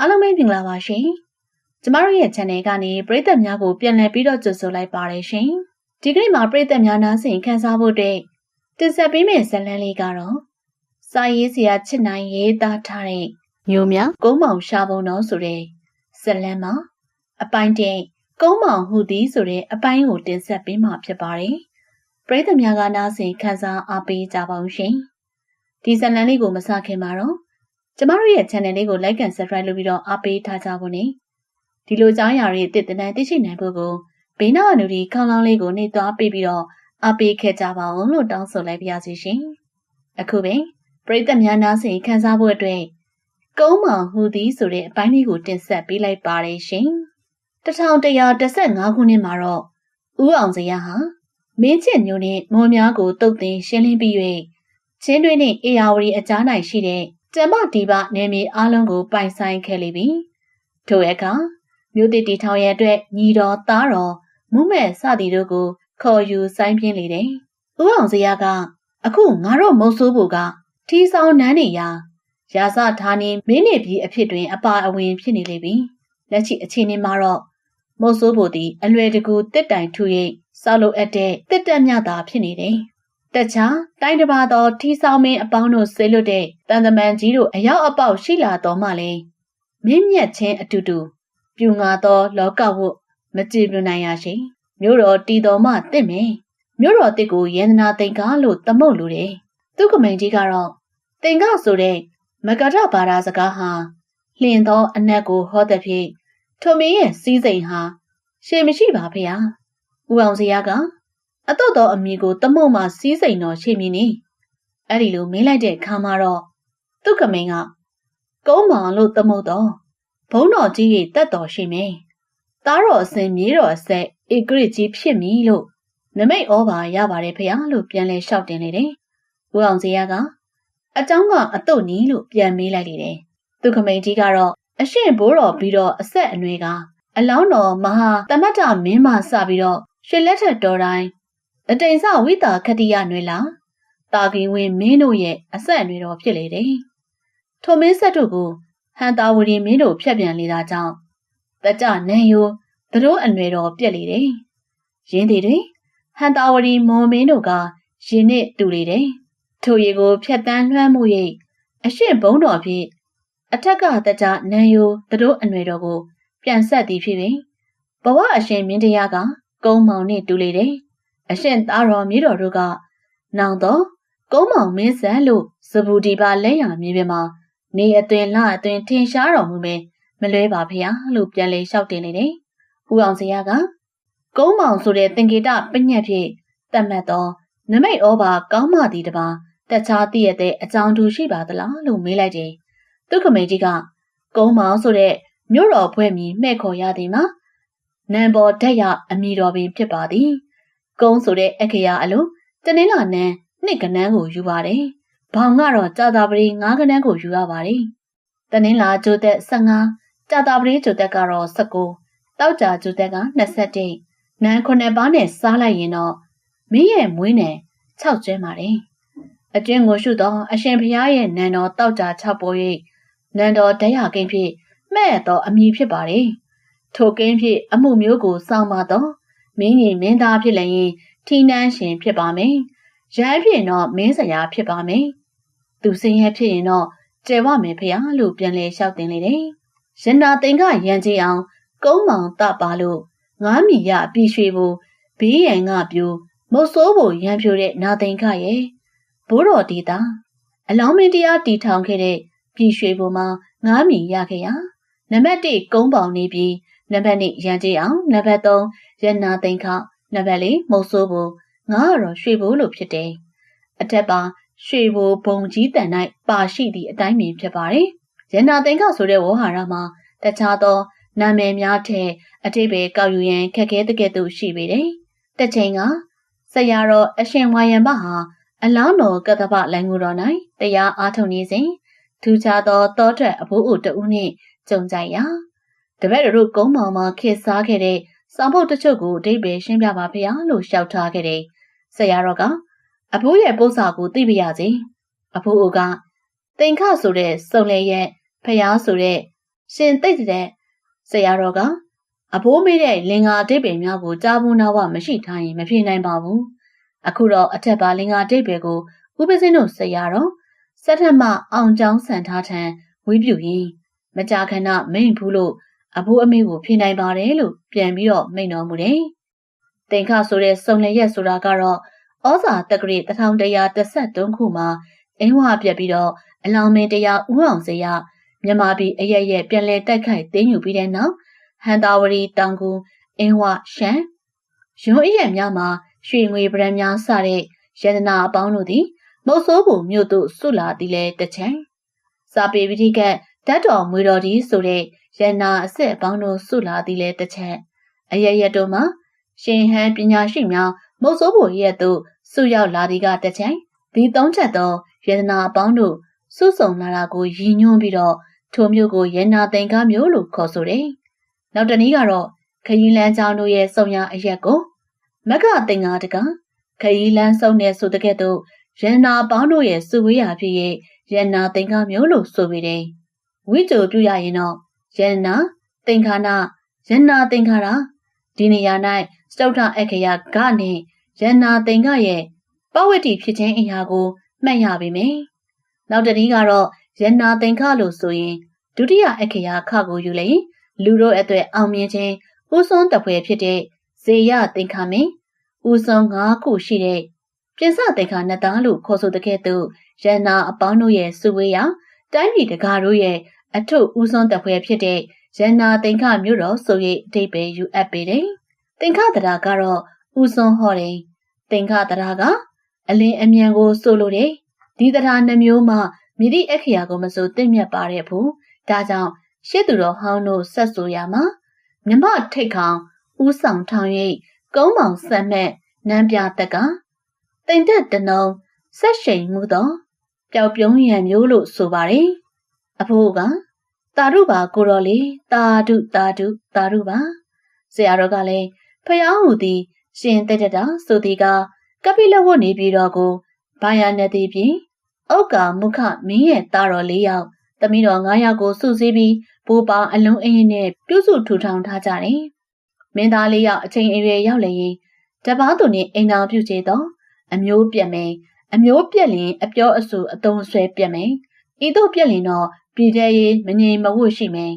အားလုံးပဲမင်္ဂလာပါရှင်။ကျမတို့ရဲ့ channel ကနေပရိသတ်များကိုပြန်လည်ပြီးတော့ကြိုဆိုလိုက်ပါတယ်ရှင်။ဒီကနေ့မှာပရိသတ်များနားဆင်ခန်းစားဖို့အတွက်တင်ဆက်ပေးမယ့်ဇာတ်လမ်းလေးကတော့စာရေးဆရာချစ်နိုင်ရေးသားထားတဲ့မျိုးများကုန်းမောင်ရှာပုံတော်ဆိုတဲ့ဇာတ်လမ်းမှာအပိုင်းတဲ့ကုန်းမောင်ဟူသည်ဆိုတဲ့အပိုင်းကိုတင်ဆက်ပေးမှာဖြစ်ပါတယ်။ပရိသတ်များကနားဆင်ခန်းစားအားပေးကြပါဦးရှင်။ဒီဇာတ်လမ်းလေးကိုမစခင်မှာတော့ကျမတို့ရဲ့ channel လေးကို like and subscribe လုပ်ပြီးတော့အားပေးထားကြဖို့နဲ့ဒီလိုကြောင်းရာတွေတစ်တန်းသိရှိနိုင်ဖို့ကိုဘေးနားအနူဒီခေါင်းလောင်းလေးကိုနှိပ်သွားပေးပြီးတော့အားပေးခဲ့ကြပါအောင်လို့တောင်းဆိုလိုက်ပါရစေရှင်။အခုပဲပရိသတ်များနားဆင်ခန်းစားဖို့အတွက်ကုန်းမောင်ဟူသည်ဆိုတဲ့အပိုင်းလေးကိုတင်ဆက်ပေးလိုက်ပါတယ်ရှင်။1115ခုနှစ်မှာတော့ဦးအောင်စရဟာမင်းချစ်မျိုးနဲ့မော်များကိုတုတ်တင်ရှင်းလင်းပြီး၍ချင်းတွင်းနဲ့အေယာဝတီအကြား၌ရှိတဲ့ကျမဒီပနယ်မြေအားလုံးကိုပိုင်ဆိုင်ခဲ့လိမ့်ပြီ။ထို့အခါမြို့တစ်တီထောင်ရဲ့အတွက်ညီတော်သားတော်မုမဲ့စသည်တို့ကိုခေါ်ယူဆိုင်ပြင်းလေတယ်။ဦးအောင်စရကအခုငါတို့မုံဆိုးဖို့ကထီဆောင်နန်းနေရာရာဇဌာနီမင်းနေပြည်အဖြစ်တွင်အပါအဝင်ဖြစ်နေလေပြီ။လက်ရှိအခြေအနေမှာတော့မုံဆိုးဖို့သည်အလွယ်တကူတစ်တိုင်ထူ၍စောက်လုပ်အပ်တဲ့တစ်တက်မြတာဖြစ်နေတယ်။တခြားတိုင်းတစ်ပါးသောထီဆောင်မင်းအပေါင်းတို့ဆေးလွတ်တဲ့တန်တမန်ကြီးတို့အရောက်အပေါက်ရှိလာတော်မှလည်းမြင့်မြတ်ချင်းအတူတူပြူငါသောလောကဝတ်မကြည်ပြနိုင်ရရှိမြို့တော်တီတော်မှတင့်မယ်မြို့တော်တစ်ကိုယန္တနာသင်္ကာလို့သမုတ်လိုတယ်သူကမိန်ကြီးကတော့သင်္ကာဆိုတဲ့မကထဘာသာစကားဟာလျင်သောအနက်ကိုဟောတဲ့ဖြင့်ထိုမင်းရဲ့စီးစိမ်ဟာရှေမရှိပါဖေဟာဦးအောင်စရာကအတော့တော်အမိကိုသမုတ်မှစီးစိမ်တော်ရှေမည်နီအဲ့ဒီလိုမင်းလိုက်တဲ့ခါမှာတော့သူကမိန်ကကုန်းမောင်လို့သမုတ်တော့ဘုံတော်ကြီးရဲ့တက်တော်ရှိမယ်သားတော်အစင်မြေးတော်အဆက်ဧကရစ်ကြီးဖြစ်မည်လို့နမိတ်ဩဘာရပါတယ်ဖေဟာလို့ပြန်လဲလျှောက်တင်နေတယ်ဦးအောင်စရာကအเจ้าကအတုတ်နီးလို့ပြန်မေးလိုက်လေတယ်သူကမိန်ကြီးကတော့အရှင်ဘိုးတော်ပြီးတော့အဆက်အနွယ်ကအလောင်းတော်မဟာတမတ္တမင်းမစပြီးတော့ရွှေလက်ထက်တော်တိုင်းအတိန်စဝိတာခတိယနွယ်လားတာကင်ဝင်မင်းတို့ရဲ့အဆက်အနွယ်တော်ဖြစ်လေတယ်ထိုမင်းဆက်တို့ကိုဟန်တာဝရီမင်းတို့ဖြတ်ပြန်လေတာကြောင့်တကြနန်းယိုသူတို့အနွယ်တော်ပြက်လေတယ်ရင်းသည်တွင်ဟန်တာဝရီမော်မင်းတို့ကရင်နဲ့တူလေတယ်ထိုရေကိုဖြတ်တန်းလွှမ်းမှု၍အရှင်ဘုံတော်ဖြင့်အထက်ကတကြနန်းယိုသူတို့အနွယ်တော်ကိုပြန်ဆက်သည်ဖြစ်ပြီးဘဝအရှင်မင်းတရားကကုန်းမောင်နှင့်တူလေတယ်အရှင်သားတော်မြေတော်တို့ကနောင်တော့ကုန်းမောင်မင်းဆန်လို့စပူဒီပါလက်ရမြေပြင်မှာနေအသွင်လအသွင်ထင်ရှားတော်မူမယ်မလွဲပါဖေဟာလို့ပြန်လေလျှောက်တင်နေတယ်ဦးအောင်စရာကကုန်းမောင်ဆိုတဲ့သင်္ကေတပညတ်ဖြင့်တတ်မှတ်သောနမိတ်ဩဘာကောင်းမှသည်တပါတခြားသိရတဲ့အကြောင်းတူရှိပါသလားလို့မေးလိုက်တယ်သူကမိန်ကြီးကကုန်းမောင်ဆိုတဲ့မြို့တော်ဖွဲ့မီမှဲ့ခေါ်ရသည်မှာနံပေါ်ဓာတ်ရအမည်တော်ပင်ဖြစ်ပါသည်ကုန်းဆိုတဲ့အခရာအလိုတနင်္လာနန်းနှစ်ကနန်းကိုယူပါတယ်ဘောင်ကတော့ကြာတာပရိ9ကနန်းကိုယူရပါတယ်တနင်္လာကျိုးသက်15ကြာတာပရိကျိုးသက်ကတော့19တောက်ကြာကျိုးသက်က21နန်း9ပါးနဲ့စားလိုက်ရင်တော့မင်းရဲ့မွေးနယ်6ကျွဲပါတယ်အတွင်းကိုရှုတော့အရှင်ဘုရားရဲ့နန်းတော်တောက်ကြာ6ပေါ်၍နန်းတော်ဓာတ်ရကိန်းဖြင့်မဲ့တော်အမည်ဖြစ်ပါတယ်ထိုကိန်းဖြင့်အမှုမျိုးကိုစောင့်ပါတော့မင်းကြီးမင်းသားဖြစ်လည်းရင်ထီနန်းရှင်ဖြစ်ပါမယ်ရမ်းဖြစ်တော့မင်းစရာဖြစ်ပါမယ်သူစင်ရဖြစ်ရင်တော့ကျဲဝမယ်ဖေဟာလို့ပြန်လဲလျှောက်တင်လေတယ်ရန္တာသိင်္ဂရန်ကြီးအောင်ကုန်းမောင်တပါလို့ငါးမီရအပြည့်ရွှေဖို့ဘေးရန်ကပြိုမုတ်ဆိုးဖို့ရန်ဖြိုတဲ့နာသိင်္ဂရဲ့ဘိုးတော်တီတာအလောင်းမင်းတရားတီထောင်ခဲ့တဲ့ပြည်ရွှေဖို့မှာငါးမီရခဲ့ရနံပါတ်1ကုန်းပေါင်နေပြီးနံပါတ်2ရန်ကြီးအောင်နံပါတ်3ရန်နာသိင်္ဂနံပါတ်4မုတ်ဆိုးဖို့ငါကတော့ရွှေဘိုးလို့ဖြစ်တယ်အထက်ပါရွှေဘိုးဘုံကြီးတန်၌ပါရှိသည့်အတိုင်းပင်ဖြစ်ပါတယ်ရန်နာသိင်္ဂဆိုတဲ့ဝေါ်ဟာရမှာတခြားသောနာမည်များထက်အတိပ္ပယ်ကောက်ယူရန်ခက်ခဲတဲ့ကဲ့သို့ရှိပေတယ်တစ်ချိန်ကဆရာတော်အရှင်ဝါယံဘဟာအလောင်းတော်ကတ္တပလိုင်ငူတော်၌တရားအားထုတ်နေစဉ်ထူးခြားသောတောထွက်အဖိုးအိုတဦးနှင့်ကြုံကြရာတပည့်တို့ကုန်းမောင်မှာခေတ်စားခဲ့တဲ့စောင်ပုတ်တချို့ကိုအဓိပ္ပာယ်ရှင်းပြပါဖေဟာလို့လျှောက်ထားခဲ့တယ်ဆရာတော်ကအဖိုးရဲ့ပို့စာကိုသိပြရစီအဖိုးအိုကသင်္ခဆိုတဲ့စုံလေရဲ့ဖျားဆိုတဲ့ ရှင်သိတဲ့ဆရာတော်ကအဖိုးမေးတဲ့လင်္ကာအဓိပ္ပာယ်များကိုကြားဘူးနာဝမရှိထားရင်မဖြေနိုင်ပါဘူးအခုတော့အထက်ပါလင်္ကာအဓိပ္ပာယ်ကိုဥပစင်းတို့ဆရာတော်စက်ထမအောင်ကျောင်းဆန်ထားထံဝေးပြုရင်မကြာခဏမိန်ဘူးလို့အဖိုးအမေကိုဖြေနိုင်ပါတယ်လို့ပြန်ပြီးတော့မိန်တော်မူတယ်သင်္ခဆိုတဲ့စုံလျက်ဆိုတာကတော့ဩဇာတက္ကရာ1113ခုမှာအင်းဝပြက်ပြီးတော့အလောင်းမင်းတရားဥအောင်စေရမြန်မာပြည်အရက်ရက်ပြန်လဲတိုက်ခိုက်သိမ်းယူပြီးတဲ့နောက်ဟန်တာဝရီတောင်ကူအင်းဝရှမ်းရွံအရက်များမှာရွှေငွေပရံများစတဲ့ရတနာအပေါင်းတို့သည်မုတ်ဆိုးပုံမြို့သို့ဆုလာသည်လဲတချံစာပေပဋိကတ်ဓာတ်တော်မွေတော်ကြီးဆိုတဲ့ရတနာအစစ်အပေါင်းတို့ဆုလာသည်လဲတချံအရက်ရက်တို့မှာရှင်ဟန်ပညာရှိများမုတ်ဆိုးပုံရက်သို့ဆုရောက်လာသည်ကတချံဒီသုံးချက်သောရတနာအပေါင်းတို့စုဆုံလာတာကိုရည်ညွှန်းပြီးတော့ထိုမျိုးကိုရတနာသင်္ကားမျိုးလို့ခေါ်ဆိုတယ်နောက်တနည်းကတော့ခရီးလမ်းကြောင်းတို့ရဲ့စုံရအရက်ကိုမက္ခသင်္ကာတကခရီးလမ်းစုံတဲ့ဆိုတဲ့ကဲ့သို့ရတနာပေါင်းတို့ရဲ့စုဝေးရာဖြစ်ရဲ့ရတနာသင်္ကားမျိုးလို့ဆိုပေတယ်ဝိကြိုပြုရရင်တော့ရတနာသင်္ခါနာရတနာသင်္ခါရဒီနေရာ၌စတုထအခရာကနဲ့ရတနာသင်္ကားရဲ့ပဝတ္တိဖြစ်ခြင်းအရာကိုမှတ်ရပါမယ်နောက်တနည်းကတော့ရတနာသင်္ခါလို့ဆိုရင်ဒုတိယအခရာခကိုယူလိုက်လူတို့အတွက်အောင်မြင်ခြင်းဥဆုံးတပွဲဖြစ်တဲ့ဇေယသင်္ခါမင်းဥဆုံး9ခုရှိတဲ့ပြင်စသင်္ခါနှစ်သားလို့ခေါ်ဆိုတဲ့ကဲ့သို့ရတနာအပေါင်းတို့ရဲ့စုဝေးရာတိုင်းပြည်တကားတို့ရဲ့အထုဥဆုံးတပွဲဖြစ်တဲ့ရတနာသင်္ခါမျိုးတော်ဆို၍အဓိပ္ပာယ်ယူအပ်ပေတယ်သင်္ခါတရားကတော့ဥဆုံးဟောတယ်သင်္ခါတရားကအလင်းအမြန်ကိုဆိုလိုတယ်ဒီတရားနှမျိုးမှမိသည့်အခရာကိုမဆိုသိမြတ်ပါတဲ့ဘူးဒါကြောင့်ရှေ့သူတော်ဟောင်းတို့ဆက်ဆိုရမှာမြမထိတ်ခေါင်ဥဆောင်ထောင်၍ကုန်းမောင်ဆက်မဲ့နန်းပြတက်ကတိမ်တက်တနုံဆက်ရှိန်မှုသောပျောက်ပြုံးရံမျိုးလို့ဆိုပါတယ်အဖိုးကတာရုပါကိုတော်လေးတာဒုတာဒုတာရုပါဆရာတော်ကလည်းဖျားဟူသည်ရှင်တက်တာဆိုသည်ကကပိလဝတ်နေပြီးတော့ကိုဘာယာနေသည်ဖြင့်ဩကာမုခမင်းရဲ့တာတော်၄ယောက်သမီးတော်9ယောက်ကိုစုစည်းပြီးဘိုးပါအလုံးအင်းနဲ့ပြုစုထူထောင်ထားကြတယ်။မင်းသား၄ယောက်အချိန်အရွယ်ရောက်လျင်တပားသူနှင့်အိမ်တော်ပြုချေသောအမျိုးပြက်မယ်အမျိုးပြက်လျင်အပြောအဆိုအတုံးဆွဲပြက်မယ်ဤသို့ပြက်လျင်တော့ပြည်ထဲရေးမငြိမ်မဝှရှိမယ်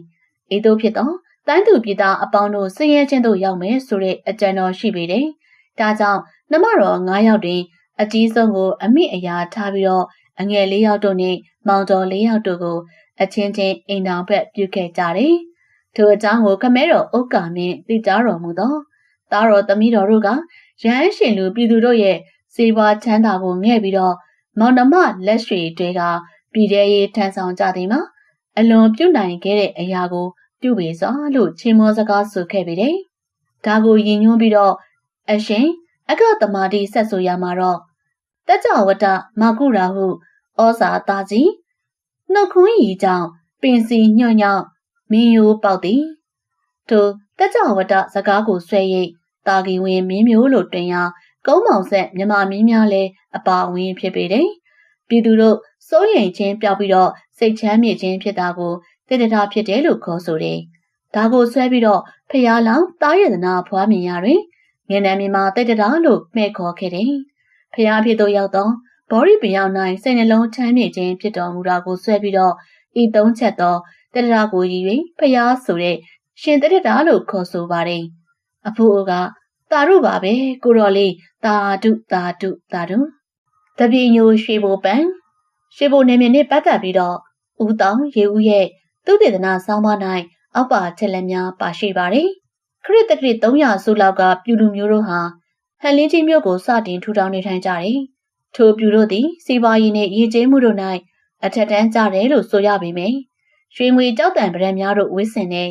ဤသို့ဖြစ်သောတိုင်းသူပြည်သားအပေါင်းတို့ဆင်းရဲခြင်းသို့ရောက်မယ်ဆိုတဲ့အကြံတော်ရှိပေတယ်။ဒါကြောင့်နှမတော်9ယောက်တွင်အကြီးဆုံးကိုအမိအရာထားပြီးတော့အငယ်4ယောက်တို့နှင့်မောင်တော်4ယောက်တို့ကိုအချင်းချင်းအိမ်တော်ဘက်ပြုခဲ့ကြတယ်။ထိုအကြောင်းကိုခမဲတော်ဥက္ကာမင်းသိကြတော်မူသောသားတော်သမီးတော်တို့ကရဟန်းရှင်လူပြည်သူတို့ရဲ့စေဝါချမ်းသာကိုငဲ့ပြီးတော့မောင်နှမလက်ရွှေတွေကပြည်ထဲရေးထမ်းဆောင်ကြသည်မှာအလွန်ပြုနိုင်ခဲ့တဲ့အရာကိုပြုပေစွာလို့ချီးမွမ်းစကားဆိုခဲ့ပေတယ်။ဒါကိုရည်ညွှန်းပြီးတော့အရှင်အကသမာတိဆက်ဆိုရမှာတော့တကြဝတ္တမကုရာဟုဩဇာသားကြီးနှုတ်ခွန်းရီကြောင့်ပင်စီညွန့်ညောက်မင်းယိုးပေါက်သည်ထိုတကြဝတ္တစကားကိုဆွဲရိပ်တာဂီဝင်မင်းမျိုးလို့တွင်ရာကုန်းမောင်ဆက်မြမမင်းများလဲအပါအဝင်ဖြစ်ပေတယ်။ပြည်သူတို့စိုးရိမ်ခြင်းပျောက်ပြီးတော့စိတ်ချမ်းမြေ့ခြင်းဖြစ်တာကိုတိတ္တာဖြစ်တယ်လို့ခေါ်ဆိုတယ်။ဒါကိုဆွဲပြီးတော့ဖျားလောင်တာရတနာဖွားမြင်ရတွင်ငယ်နံမြမှာတိတ္တာလို့မှဲ့ခေါ်ခဲ့တယ်။ဖျားဖြစ်သို့ရောက်သောဘောရီပင်ရောက်နိုင်စိတ်နှလုံးချမ်းမြေ့ခြင်းဖြစ်တော်မူတာကိုဆွဲပြီးတော့ဤသုံးချက်သောတိတ္တာကိုရည်၍ဖျားဆိုတဲ့ရှင်တိတ္တာလို့ခေါ်ဆိုပါတယ်။အဖိုးကတာရုပါပဲကိုတော်လေးတာဒုတာဒုတာဒုတပြင်းညိုရွှေဘိုပန်ရွှေဘိုနေမြင့်နဲ့ပတ်သက်ပြီးတော့ဦးတောင်ရေဦးရဲ့သုတေသနဆောင်းပါး၌အောက်ပါချက်လက်များပါရှိပါတယ်ခရစ်တက္ကရီ300စုလောက်ကပြူလူမျိုးတို့ဟာဟန်လင်းကြီးမြို့ကိုစတင်ထူထောင်နေထိုင်ကြတယ်ထိုပြူတို့သည်စီးပွားရေးနှင့်ရည်ကျေးမှုတို့၌အထက်တန်းကြတယ်လို့ဆိုရပေမယ့်ရွှေငွေကြောက်တံပရံများတို့ဝစ်စင်နေ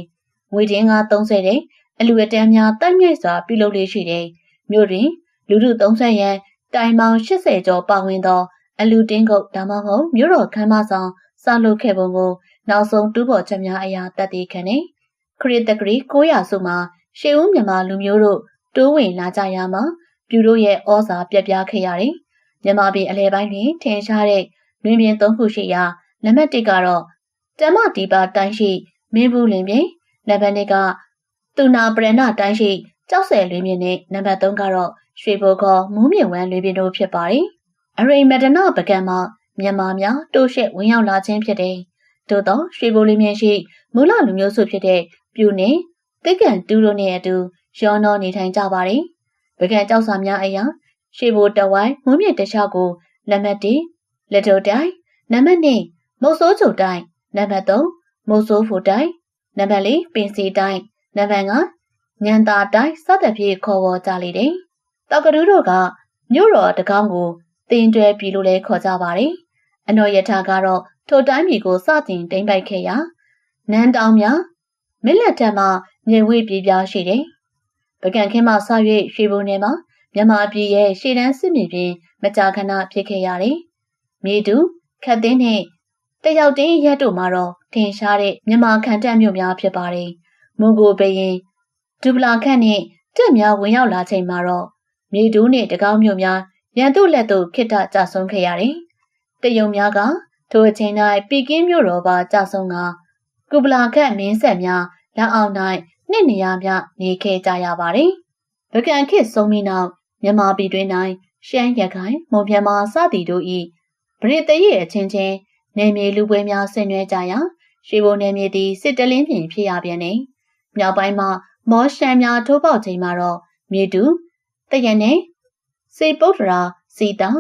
ငွေတင်းကား30တဲ့အလူအတန်းများတိုက်မြိုက်စွာပြုလုပ်လေးရှိတယ်မြို့တွင်လူထု30ရန်တိုင်ပေါင်း80ကျော်ပါဝင်သောအလူတင်းကုတ်ဒါမှမဟုတ်မြို့တော်ခမ်းမဆောင်စလုပ်ခဲ့ပုံကိုနောက်ဆုံးတူးပေါ်ချက်များအရာတတ်သိခံနေခရစ်တက္ကရီ900စုမှာရှေးဦးမြန်မာလူမျိုးတို့တိုးဝင်လာကြရမှာပြူတို့ရဲ့ဩဇာပြက်ပြားခဲ့ရတယ်မြန်မာပြည်အလဲပိုင်းတွင်ထင်ရှားတဲ့လွင်ပြင်3ခုရှိရာနံပါတ်1ကတော့တမ္မဒီပါတိုင်းရှိ မင်းဘူးလင်းပြင်နံပါတ်2ကသူနာပရဏတိုင်းရှိကြောက်ဆယ်လွင်ပြင်နဲ့နံပါတ်3ကတော့ရွှေဘိုခေါ်မူးမြင့်ဝမ်းလွင်ပြင်တို့ဖြစ်ပါတယ်။အရိမဒနာပကံမှာမြန်မာများတိုးရှက်ဝင်ရောက်လာခြင်းဖြစ်တယ်။သို့သောရွှေဘိုလွင်ပြင်ရှိမူလလူမျိုးစုဖြစ်တဲ့ပြူနေတိတ်ကန်တူတို့နဲ့အတူရောနှောနေထိုင်ကြပါတယ်။ပကံကြောက်စာများအရာရွှေဘိုတဝိုင်းမွန်းမြင့်တခြားကိုနံပါတ်1လက်ထိုတိုင်းနံပါတ်2မုတ်ဆိုးချိုတိုင်းနံပါတ်3မုတ်ဆိုးဖိုတိုင်းနံပါတ်4ပင်စီတိုင်းနံပါတ်5ညံသာတိုင်းစသဖြင့်ခေါ်ဝေါ်ကြလေတယ်။တောက်ကတူးတို့ကမြို့တော်တကောင်းကိုတင်တွဲပြည်လို့လည်းခေါ်ကြပါတယ်။အနော်ယထာကတော့ထိုတိုင်းပြည်ကိုစတင်တိမ့်ပိုက်ခဲ့ရာနန်းတောင်များမင်းလက်ထက်မှငြိမ်ဝေးပြည်ပြားရှိတယ်။ပကံခင်းမှစ၍ရွှေဘုံနယ်မှာမြန်မာပြည်ရဲ့ရှေ့တန်းစစ်မြေပြင်မကြာခဏဖြစ်ခဲ့ရတယ်။မြေတူခတ်သိန်းနဲ့တယောက်တင်းရက်တို့မှာတော့ထင်ရှားတဲ့မြန်မာခံတပ်မြို့များဖြစ်ပါတယ်။မုံကိုဘရင်ဒူပလာခန့်နဲ့တက်များဝင်ရောက်လာချိန်မှာတော့မြေတူးနဲ့တကောင်းမြို့များရန်သူလက်သို့ခိတ္တကျဆုံးခဲ့ရတယ်။တယုံများကထိုအချိန်၌ပီကင်းမြို့တော်ပါကျဆုံးကကုပလာခန့်မင်းဆက်များလက်အောက်၌နှစ်နေရာများနေခဲ့ကြရပါတယ်။ပကံခေတ်ဆုံးပြီးနောက်မြန်မာပြည်တွင်၌ရှမ်းရခိုင်မွန်မြန်မာစသည်တို့၏ဗရစ်တရဲ့အချင်းချင်းနေမြေလူပွဲများဆင်နွှဲကြရာရွှေဘုံနယ်မြေသည်စစ်တလင်းပြင်ဖြစ်ရပြန်နေ။မြောက်ပိုင်းမှာမောရှမ်းများထိုးပေါက်ချိန်မှာတော့မြေတူတရနဲ့စေပုတ္တရာစီတာ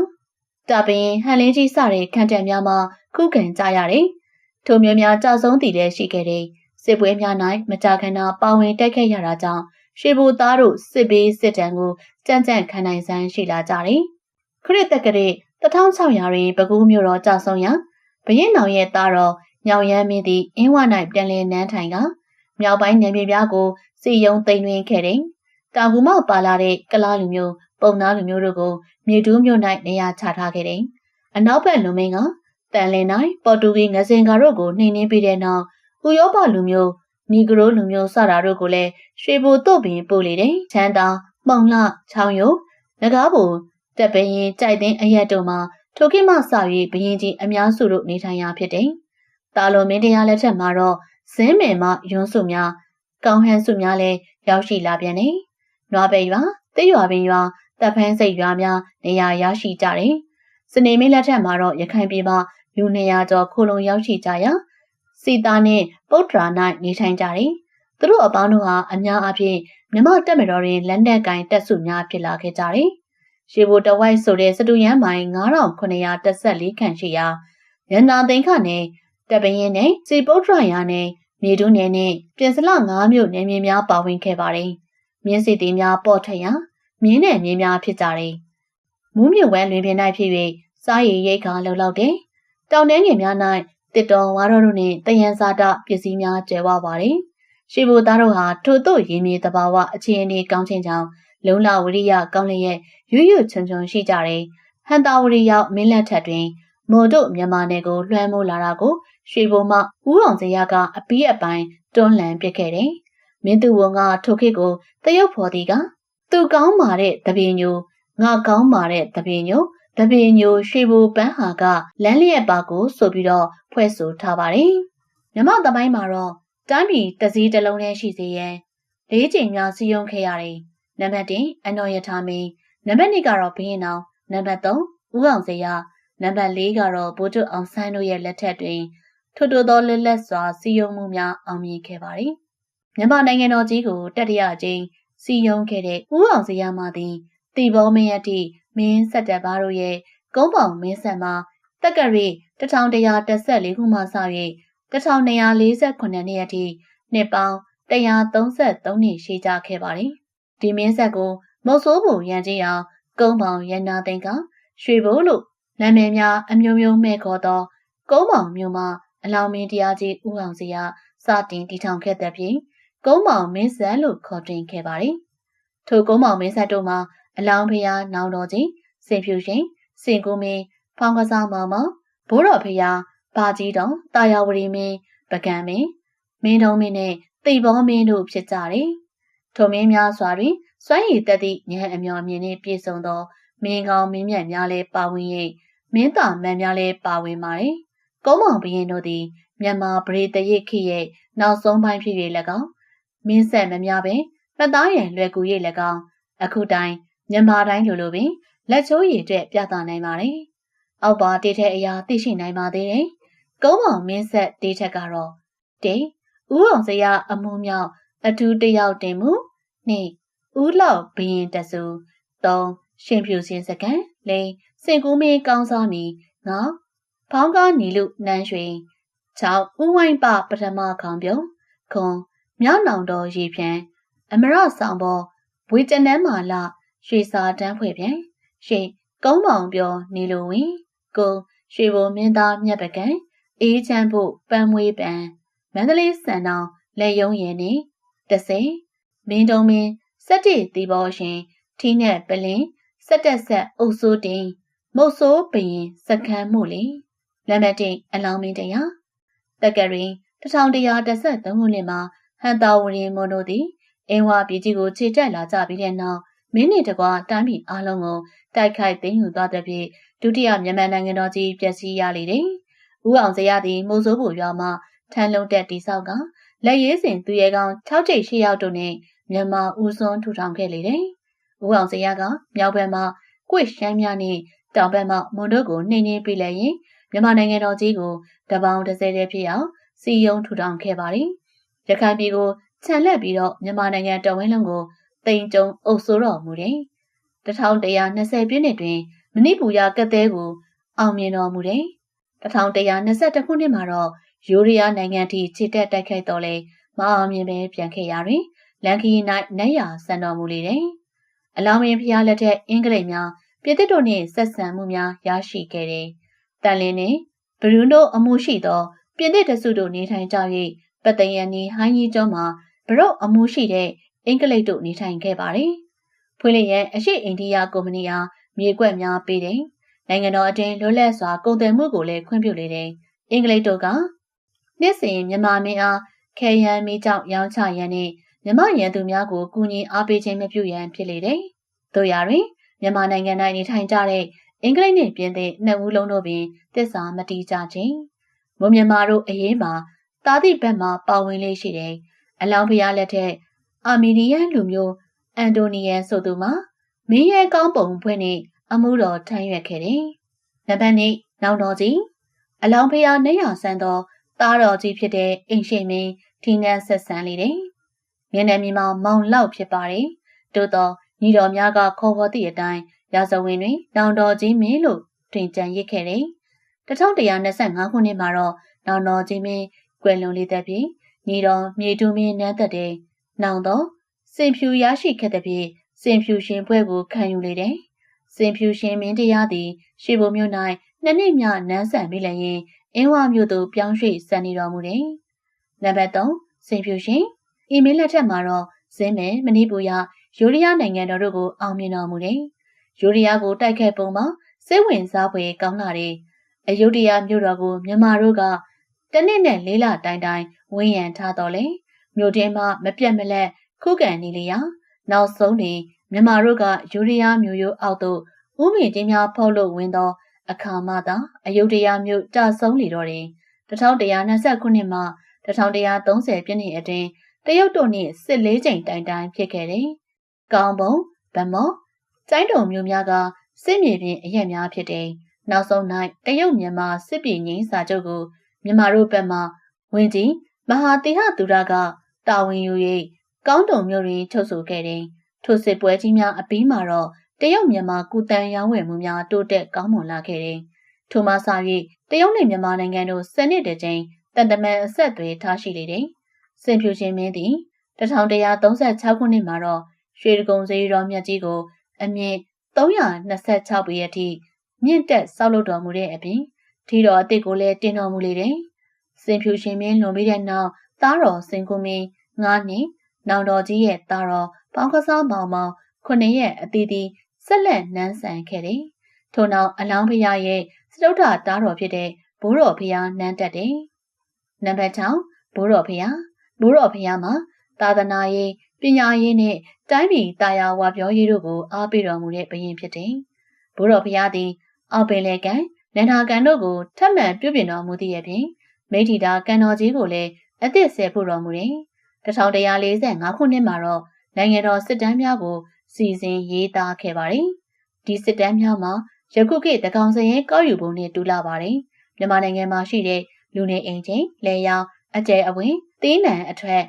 တပင်ဟန်လင်းကြီးစတဲ့ခန့်တက်များမှာခုခံကြရတယ်။ထိုမျိုးများကြာဆုံးတည်တဲ့ရှိခဲ့တဲ့စစ်ပွဲများ၌မကြာခဏပါဝင်တက်ခဲ့ရတာကြောင့်ရွှေဘိုသားတို့စစ်ဘေးစစ်တမ်းကိုကြံ့ကြံ့ခံနိုင်စမ်းရှိလာကြတယ်။ခရစ်တက္ကရာ1600တွင်ပဲခူးမြို့တော်ကြာဆုံးရာဘရင်နောင်ရဲ့သားတော်ညောင်ရမ်းမင်းသည်အင်းဝ၌ပြန်လည်နန်းထိုင်ကမြောက်ပိုင်းနယ်မြေများကိုစီယုံသိမ်းသွင်းခဲ့တယ်။တောင်ကူမောက်ပါလာတဲ့ကလားလူမျိုးပုံနာလူမျိုးတို့ကိုမြေတူးမြို့၌နေရာချထားခဲ့တယ်။အနောက်ဘက်လူမင်းကတန်လင်း၌ပေါ်တူဂီငစင်ကာတို့ကိုနှိမ်နင်းပြီးတဲ့နောက်ဥရောပလူမျိုးနီဂရိုလူမျိုးစတာတို့ကိုလည်းရွှေဘိုတို့ပင်ပို့လေတယ်။ချမ်းသာမှုံလှချောင်းယိုငကားဘိုတက်ပင်ရင်ကြိုက်သိန်းအရက်တို့မှာထိုခေတ်မှစ၍ဘရင်ကြီးအများစုတို့နေထိုင်ရာဖြစ်တယ်။တာလွန်မင်းတရားလက်ထက်မှာတော့ဇင်းမယ်မှယွန်းစုများကောင်းဟန်းစုများလည်းရောက်ရှိလာပြန်တယ်။နွားပဲရွာတိရွာပင်ရွာတပ်ဖန်းစိတ်ရွာများနေရာရရှိကြတယ်။စနေမင်းလက်ထက်မှာတော့ရခိုင်ပြည်မှာလူ200ကျော်ခိုလုံရောက်ရှိကြရာစီတာနှင့်ပုတ္တရာ၌နေထိုင်ကြတယ်။သူတို့အပေါင်းတို့ဟာအများအားဖြင့်မြမတက်မတော်တွင်လက်နက်ကင်တပ်စုများဖြစ်လာခဲ့ကြတယ်။ရွှေဘိုတဝိုက်ဆိုတဲ့စတူရန်မိုင်9914ခန့်ရှိရာရန်နာသိန်းခနဲ့တပ်ပရင်နဲ့စီပုတ္တရာယာနဲ့မြေတူးနယ်နဲ့ပြင်စလ9မြို့နယ်မြေများပါဝင်ခဲ့ပါတယ်။မြင်းစီတီများပေါ်ထွက်ရာမြင်းနယ်မြေများဖြစ်ကြတယ်။မူးမြဝဲလွင်ပြင်၌ဖြစ်၍စားရည်ရိတ်ခါလုံလောက်တယ်။တောင်တန်းငယ်များ၌တစ်တော်ဝါတော်တို့နှင့်တယံဇာတပစ္စည်းများကျဲဝပါတယ်။ရွှေဘိုသားတို့ဟာထို့သို့ရင်းမြေတဘာဝအခြေအနေကောင်းခြင်းကြောင့်လုံလဝရိယကောင်းလျက်ရွရွချွန်ချွန်ရှိကြတယ်။ဟန်တာဝရီရောက်မင်းလက်ထက်တွင်မော်တို့မြန်မာနယ်ကိုလွှမ်းမိုးလာတာကိုရွှေဘိုမှဦးအောင်စရာကအပီးအပိုင်းတွန်းလှန်ပစ်ခဲ့တယ်။မင်းသူဝန်ကထိုခေတ်ကိုတရုတ်ဖော်သည်ကသူကောင်းမာတဲ့တပင်ညိုငါကောင်းမာတဲ့တပင်ညိုရွှေဘိုပန်းဟာကလမ်းလျက်ပါကိုဆိုပြီးတော့ဖွဲ့ဆိုထားပါတယ်။မြမသမိုင်းမှာတော့တိုင်းပြည်တစည်းတစ်လုံးနဲ့ရှိစေရန်၄ချိန်များစီယုံခဲ့ရတယ်။နံပါတ်1အနော်ရထားမင်းနံပါတ်2ကတော့ဘင်းရင်အောင်နံပါတ်3ဦးအောင်စရာနံပါတ်4ကတော့ဗိုလ်ချုပ်အောင်ဆန်းတို့ရဲ့လက်ထက်တွင်ထို့သောလက်လက်စွာစီယုံမှုများအောင်မြင်ခဲ့ပါတယ်။မြန်မာနိုင်ငံတော်ကြီးကိုတတိယအကြိမ်စီယုံခဲ့တဲ့ဦးအောင်စရာမှသည်တီဘောမင်းအထိမင်းဆက်တပ်ပါတို့ရဲ့ကုန်းပေါင်မင်းဆက်မှာတက္ကရီ1114ခုမှစ၍1248နှစ်အထိနှစ်ပေါင်း133နှစ်ရှိကြခဲ့ပါတယ်။ဒီမင်းဆက်ကိုမုတ်ဆိုးဘူရန်ကြီးအောင်ကုန်းပေါင်ရန်နာသိန်းကရွှေဘိုလို့နာမည်များအမျိုးမျိုးမဲ့ခေါ်သောကုန်းပေါင်မြို့မှာအလောင်းမင်းတရားကြီးဦးအောင်စရာစတင်တည်ထောင်ခဲ့တဲ့ပြင်ကုန်းပေါင်မင်းဆက်လို့ခေါ်တင်ခဲ့ပါတယ်။ထိုကုန်းပေါင်မင်းဆက်တို့မှာအလောင်းဖျားနောင်တော်ကြီးစင်ဖြူရှင်စင်ကူမင်းဖောင်းကစားမောင်မောင်ဘိုးတော်ဖျားဘာကြီးတော်တာယာဝရီမင်းပကံမင်းမင်းတော်မင်းနဲ့တိဘောမင်းတို့ဖြစ်ကြတယ်။ထိုမင်းများစွာတွင်စွမ်းရည်တက်သည့်ဉာဏ်အမျှော်အမြင်နှင့်ပြည့်စုံသောမင်းကောင်းမင်းမြတ်များလည်းပါဝင်၍မင်းသားမန်များလည်းပါဝင်ပါတယ်။ကုန်းမောင်ဘုရင်တို့သည် မြန်မာပရိသတ်ရဲ့ခေရဲ့နောက်ဆုံးပိုင်းဖြစ်၍၎င်းမင်းဆက်မများပင်ပတ်သားရန်လွယ်ကူ၍၎င်းအခုတိုင်မြန်မာတိုင်းလိုပင်လက်ချိုးရည်တဲ့ပြသနိုင်ပါတယ်။အောက်ပါတေးတဲ့အရာသိရှိနိုင်ပါသေးတယ်။ကုန်းပေါင်မင်းဆက်တေးထက်ကတော့တေးဦးအောင်စရာအမှုမြောက်အထူးတယောက်တင်မှု2ဦးလောက်ဘရင်တဆူ3ရှင်ဖြူစင်စကန်4စင်ကူးမင်းကောင်းစားမီ5ဖောင်းကားနီလူနန်းရွှေ6ဦးဝိုင်းပပထမခေါင်ပြုံးခွန်မြောက်နောင်တော်ရေဖြံအမရဆောင်ပေါ်ဝေကျနန်းမာလာရွှေစာတန်းဖွဲ့ပြန်ရှေ့ကုန်းပေါင်ပြောနေလိုဝင်ကိုရွှေဘုံမင်းသားမြတ်ပကံအေးချမ်းဖို့ပန်းမွေးပန်မန္တလေးစံတောင်လက်ယုံရင်နေ30မင်းတုံမင်းစက်တီတီဘောရှင်ထီးနဲ့ပလင်းစက်တက်ဆက်အုပ်စိုးတင်မုတ်ဆိုးဘရင်စခန်းမှုလေလက်မတိအလောင်းမင်းတရားတက်ကရင်1113ခုနှစ်မှာဟန်တာဝရင်မွန်တို့သည်အင်းဝပြည်ကြီးကိုခြေတက်လာကြပြီးတဲ့နောက်မင်းနေတကွာတိုင်းပြည်အလုံးကိုတိုက်ခိုက်သိမ်းယူသွားတဲ့ဖြင့်ဒုတိယမြန်မာနိုင်ငံတော်ကြီးပျက်စီးရလေတယ်။ဦးအောင်စရသည်မိုးစိုးဘူးရွာမှထန်းလုံးတက်တိဆောက်ကလက်ရေးစဉ်သူရဲကောင်း6ကျိတ်8ယောက်တို့နဲ့မြန်မာဦးစွန်းထူထောင်ခဲ့လေတယ်။ဦးအောင်စရကမြောက်ဘက်မှကွေ့ရှမ်းများနဲ့တောင်ဘက်မှမွန်တို့ကိုနှိမ့်နှင်းပြလိုက်ရင်မြန်မာနိုင်ငံတော်ကြီးကိုတပေါင်း30တဲ့ဖြစ်အောင်စီယုံထူထောင်ခဲ့ပါတယ်။ရခိုင်ပြည်ကိုခြံလက်ပြီးတော့မြန်မာနိုင်ငံတော်ဝင်းလုံးကိုတိမ်ကျုံအုပ်စိုးတော်မူတယ်။1120ပြည့်နှစ်တွင်မဏိပူရကက်သဲကိုအောင်မြင်တော်မူတယ်။1121ခုနှစ်မှာတော့ယူရီးယားနိုင်ငံထိခြေတက်တိုက်ခိုက်တော်လဲမအောင်မြင်ပဲပြန်ခဲ့ရတွင်လန်ကီ၌နတ်ရာဆန်တော်မူလေတယ်။အလောင်းမင်းဖျားလက်ထက်အင်္ဂလိပ်များပြည်သစ်တို့နှင့်ဆက်ဆံမှုများရရှိခဲ့တယ်။တန်လင်းနှင့်ဘရူးတို့အမှုရှိသောပြည်သစ်တစုတို့နေထိုင်ကြ၍ပတယန်နီဟိုင်းကြီးကျောင်းမှာဘရုတ်အမှုရှိတဲ့အင်္ဂလိပ်တို့နေထိုင်ခဲ့ပါတယ်။ဖွေးလျက်အရှိအိန္ဒိယကုမ္ပဏီအားမြေကွက်များပေးတယ်။နိုင်ငံတော်အတွင်းလွတ်လပ်စွာကုန်သွယ်မှုကိုလည်းခွင့်ပြုလေတယ်။အင်္ဂလိပ်တို့ကနှစ်စဉ်မြန်မာမင်းအားခဲယမ်းမီးကြောင့်ရောင်းချရန်နှင့်မြမရန်သူများကိုကူညီအားပေးခြင်းမပြုရန်ဖြစ်လေတယ်။တို့ရာတွင်မြန်မာနိုင်ငံ၌နေထိုင်ကြတဲ့အင်္ဂလိပ်နှင့်ပြင်သစ်နှစ်ဦးလုံးတို့ပင်သစ္စာမတီးကြခြင်းမွန်မြန်မာတို့အရေးမှာတာသည့်ဘက်မှပါဝင်လေးရှိတယ်။အလောင်းဖျားလက်ထက်အာမီနီယန်လူမျိုးအန်တိုနီယန်ဆိုသူမှာမင်းရဲကောင်းပုံဖွဲ့နှင့်အမှုတော်ထမ်းရွက်ခဲ့တယ်။နံပါတ်2နောင်တော်ကြီးအလောင်းဖျားနေရဆန်းသောသားတော်ကြီးဖြစ်တဲ့အင်ရှင်မင်းထီနန်းဆက်ဆန်းလေတယ်။မျက်နှာမြင်မောင်လောက်ဖြစ်ပါတယ်။သို့သောညီတော်များကခေါ်ပေါ်သည့်အတိုင်းရာဇဝင်တွင်နောင်တော်ကြီးမင်းလို့တွင်ကြံရစ်ခဲ့တယ်။1125ခုနှစ်မှာတော့နောင်တော်ကြီးမင်းကွယ်လွန်လေတဲ့ဖြင့်ညီတော်မြေတူမင်းနန်းသက်တဲ့နောင်တော်စင်ဖြူရရှိခဲ့တဲ့ဖြင့်စင်ဖြူရှင်ဘွဲ့ကိုခံယူလေတယ်။စင်ဖြူရှင်မင်းတရားသည်ရွှေဘုံမြို့၌နှစ်နှစ်မြနန်းဆန်ပြီးလျင်အင်းဝမြို့သို့ပြောင်းရွှေ့ဆန်နေတော်မူတယ်။နံပါတ်3စင်ဖြူရှင်ဤမင်းလက်ထက်မှာတော့ဇင်းမဲမဏိပူရယူရီးယားနိုင်ငံတော်တို့ကိုအောင်မြင်တော်မူတယ်။ယူရီးယားကိုတိုက်ခိုက်ပုံမှာစိတ်ဝင်စားဖွယ်ကောင်းလာတယ်။အယုဒ္ဓယမြို့တော်ကိုမြန်မာတို့ကတနှစ်နဲ့4လတိုင်ဝန်းရံထားတော်လဲမြို့ထဲမှာမပြတ်မလက်ခုခံနေလျာနောက်ဆုံးတွင်မြန်မာတို့ကယူရီးယားမြို့ရိုးအောက်သို့ဥမင်ချင်းများဖောက်လို့ဝင်သောအခါမှသာအယုဒ္ဓယမြို့တဆုံးလေတော့တယ်1129ခုနှစ်မှ1130ပြည့်နှစ်အတွင်းတရုတ်တို့နှင့်စစ်လေးကြိမ်တိုင်ဖြစ်ခဲ့တယ်။ကောင်းပုံဗမော့ကျိုင်းတုံမြို့များကစစ်မြေပြင်အရက်များဖြစ်တယ်။နောက်ဆုံး၌တရုတ်မြန်မာစစ်ပြည်ငိမ့်စာချုပ်ကိုမြန်မာတို့ဘက်မှဝင်ကြီးမဟာတိဟသူရကတာဝန်ယူ၍ကောင်းတုံမြို့တွင်ချုပ်ဆိုခဲ့တယ်။ထိုစစ်ပွဲကြီးများအပြီးမှာတော့တရုတ်မြန်မာကုတန်ရောင်းဝယ်မှုများတိုးတက်ကောင်းမွန်လာခဲ့တယ်။ထိုမှစ၍တရုတ်နှင့်မြန်မာနိုင်ငံတို့စနစ်တကျင်းတန်တမန်အဆက်အသွယ်ထားရှိလေတယ်။စင်ဖြူရှင်မင်းသည်1136ခုနှစ်မှာတော့ရွှေဒဂုံစေရီတော်မြတ်ကြီးကိုအမြင့်326ပေအထိမြင့်တက်ဆောက်လုပ်တော်မူတဲ့အပြင်ထီတော်အသစ်ကိုလည်းတင်တော်မူလေတယ်။စင်ဖြူရှင်မင်းလွန်ပြီးတဲ့နောက်သားတော်စင်ကူမင်း9နှစ်နောင်တော်ကြီးရဲ့သားတော်ပေါင်းကစားမောင်9ရက်အသီးသီးဆက်လက်နန်းဆန်ခဲ့တယ်။ထို့နောက်အလောင်းဖျားရဲ့စတုဒ္ဓသားတော်ဖြစ်တဲ့ဘိုးတော်ဖျားနန်းတက်တယ်။နံပါတ်6ဘိုးတော်ဖျားမှာသာသနာရေးပညာရေးနဲ့တိုင်းပြည်တာယာဝပြောရေးတို့ကိုအားပေးတော်မူတဲ့ဘုရင်ဖြစ်တယ်။ဘိုးတော်ဖျားသည်အောက်ပင်လယ်ကန်နန္ဒာကန်တို့ကိုထပ်မံပြုပြင်တော်မူသည့်အပြင် မိထီတာကန်တော်ကြီးကိုလည်းအသစ်ဆဲဖို့တော်မူတယ်။1145 ခုနှစ်မှာတော့နိုင်ငံတော်စစ်တမ်းများကိုစီစဉ်ရေးသားခဲ့ပါတယ်။ဒီစစ်တမ်းများမှာယခုခေတ်တကောင်စရင်ကောက်ယူပုံနဲ့တူလာပါတယ်။မြန်မာနိုင်ငံမှာရှိတဲ့လူနေအိမ်ချင်း၊လယ်ယာအကျယ်အဝန်း၊သေးနံအထွက်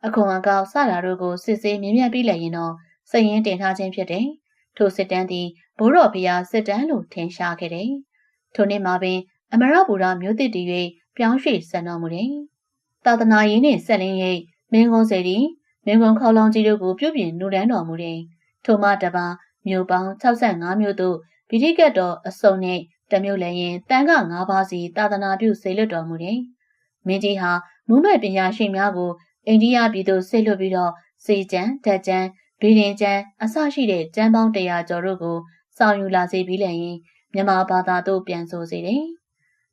အခွန်အကောက်စတာတို့ကိုစစ်ဆေးမြင်မြန်ပြီးလည်းရင်တော့စည်ရင်းတင်ထားခြင်းဖြစ်တယ်။ထိုစစ်တမ်းသည်ဘိုးတော်ဖျားစစ်တမ်းလို့ထင်ရှားခဲ့တယ်။ထိုနှစ်မှာပင်အမရပူရမြို့သစ်တည်၍ပြောင်းရွှေ့ဆန်တော်မူတယ်။သာသနာရေးနှင့်ဆက်လင်း၍မင်းကုန်းစေတီမင်းကုန်းခေါလောင်ကြီးတို့ကိုပြုပြင်နူတန်းတော်မူတယ်။ထိုမှတပါမြို့ပေါင်း65မြို့သို့ဗိဓိကတ်တော်အစုံနှင့်တမျိုးလည်းရင်တန်ခါ9ပါးစီသာသနာပြုစေလွတ်တော်မူတယ်။မင်းကြီးဟာမူးမဲ့ပညာရှင်များကိုအိန္ဒိယပြည်သို့ဆေလွတ်ပြီးတော့စေကျန်းဓာတ်ကျန်းဗီရင်ကျန်းအစရှိတဲ့ကျန်းပေါင်း100ကျော်တို့ကိုဆောင်ယူလာစေပြီးလည်းရင်မြန်မာဘာသာသို့ပြန်ဆိုစေတယ်။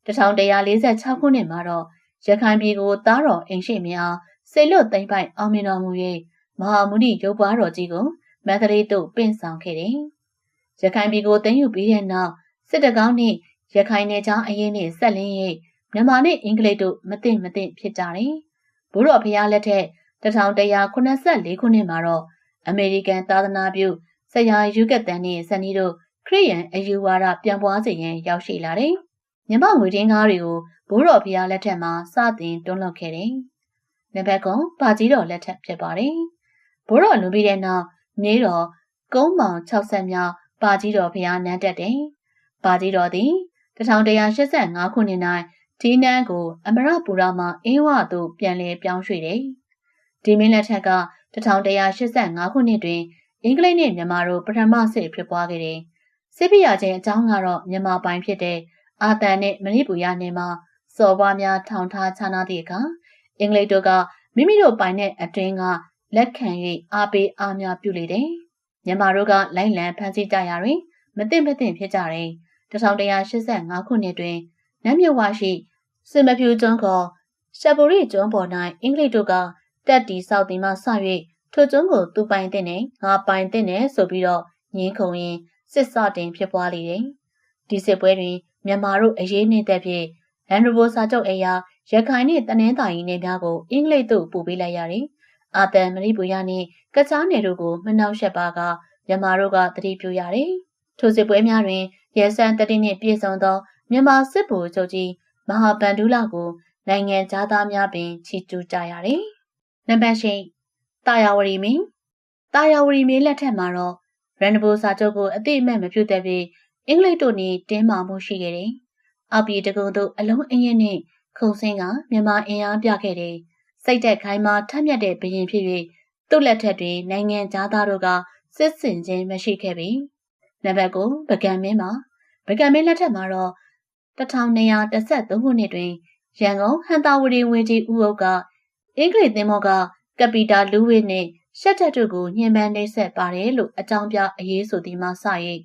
1146ခုနှစ်မှာတော့ရခိုင်ပြည်ကိုသားတော်အိမ်ရှိမင်းအားစေလွတ်သိမ့်ပိုက်အောင်မြင်တော်မူ၍မဟာမုနိရုပ်ပွားတော်ကြီးကိုမန္တလေးသို့ပင့်ဆောင်ခဲ့တယ်။ရခိုင်ပြည်ကိုသိမ်းယူပြီးတဲ့နောက်စစ်တကောင်းနှင့်ရခိုင်နယ်ချောင်းအရင်နှင့်ဆက်လင်း၍မြန်မာနှင့်အင်္ဂလိပ်တို့မသိဖြစ်ကြတယ်။ဘိုးတော်ဖျားလက်ထက်1184ခုနှစ်မှာတော့အမေရိကန်သာသနာပြုဆရာယူကတန်နှင့်ဇနီးတို့ခရစ်ယာန်အယူဝါဒပြန်ပွားစေရန်ရောက်ရှိလာတယ်။မြမငွေတင်းကားတွေကိုဘိုးတော်ဖျားလက်ထက်မှာစတင်တွန်းလှုပ်ခဲ့တယ်။နံပါတ်9ပါကြီးတော်လက်ထက်ဖြစ်ပါတယ်။ဘိုးတော်လူပြီးတဲ့နောက်မြေတော်ကုန်းမောင်60မြောက်ပါကြီးတော်ဖျားနန်းတက်တယ်။ပါကြီးတော်သည်1185ခုနှစ်၌ဒီနန်းကိုအမရပူရမှအင်းဝသို့ပြန်လည်ပြောင်းရွှေ့တယ်။ဒီမင်းလက်ထက်က1185ခုနှစ်တွင်အင်္ဂလိပ်နှင့်မြန်မာတို့ပထမစစ်ဖြစ်ပွားခဲ့တယ်။စစ်ပြရခြင်းအကြောင်းကတော့မြန်မာပိုင်းဖြစ်တဲ့အာသန်နှင့်မဏိပူရနယ်မှာစော်ဘွားများထောင်ထားခြားနာသည့်အခါအင်္ဂလိပ်တို့ကမိမိတို့ပိုင်တဲ့အတွင်းကလက်ခံ၍အားပေးအားများပြုလေတယ်။မြန်မာတို့ကလိုက်လံဖမ်းဆီးကြရာတွင်မသိဖြစ်ကြတယ်။1185ခုနှစ်တွင်နတ်မြဝရှိစင်မဖြူကျွန်းခေါ်ရှပ်ပူရီကျွန်းပေါ်၌အင်္ဂလိပ်တို့ကတက်တီဆောက်တင်မှစ၍ထိုကျွန်းကိုသူပိုင်တဲ့နဲ့ငါပိုင်တဲ့နဲ့ဆိုပြီးတော့ငင်းခုန်ရင်စစ်စတင်ဖြစ်ပွားလေတယ်။ဒီစစ်ပွဲတွင်မြန်မာတို့အရေးနှင့်သက်ဖြင့်လန်ဒဘိုစာချုပ်အရာရခိုင်နှင့်တနင်္သာရီနယ်များကိုအင်္ဂလိပ်တို့ပို့ပေးလိုက်ရတယ်။အာသံမဏိပူရနှင့်ကချားနယ်တို့ကိုမနှောက်ယှက်ပါကမြန်မာတို့ကတတိပြုရတယ်။ထိုစစ်ပွဲများတွင်ရဲစံတတိနှင့်ပြည့်စုံသောမြန်မာစစ်ဗိုလ်ချုပ်ကြီးမဟာဗန္ဓုလကိုနိုင်ငံသားများပင်ချီးကျူးကြရတယ်။နံပါတ်၈တာယာဝတီမင်းလက်ထက်မှာတော့ရန်ဒဘိုစာချုပ်ကိုအသိအမှတ်မပြုတတ်ပြီးအင်္ဂလိပ်တို့နှင့်တင်းမာမှုရှိခဲ့တယ်။အောက်ပြည်တကုံတို့အလုံးအင်းနှင့်ခုံစင်းကမြန်မာအင်အားပြခဲ့တယ်။စိတ်သက်ခိုင်းမှထက်မြက်တဲ့ဘရင်ဖြစ်၍သူ့လက်ထက်တွင်နိုင်ငံသားတို့ကစစ်စင်ခြင်းမရှိခဲ့ပြီ။နံပါတ်9ပကံမင်းလက်ထက်မှာတော့1213ခုနှစ်တွင်ရန်ကုန်ဟန်တာဝတီဝင်းကြီးဦးအုပ်ကအင်္ဂလိပ်သင်္ဘောကကပီတာလူဝိနှင့်ရှက်တက်တို့ကိုညှဉ်းပန်းနှိပ်စက်ပါတယ်လို့အကြောင်းပြအရေးဆိုသည်မှစ၍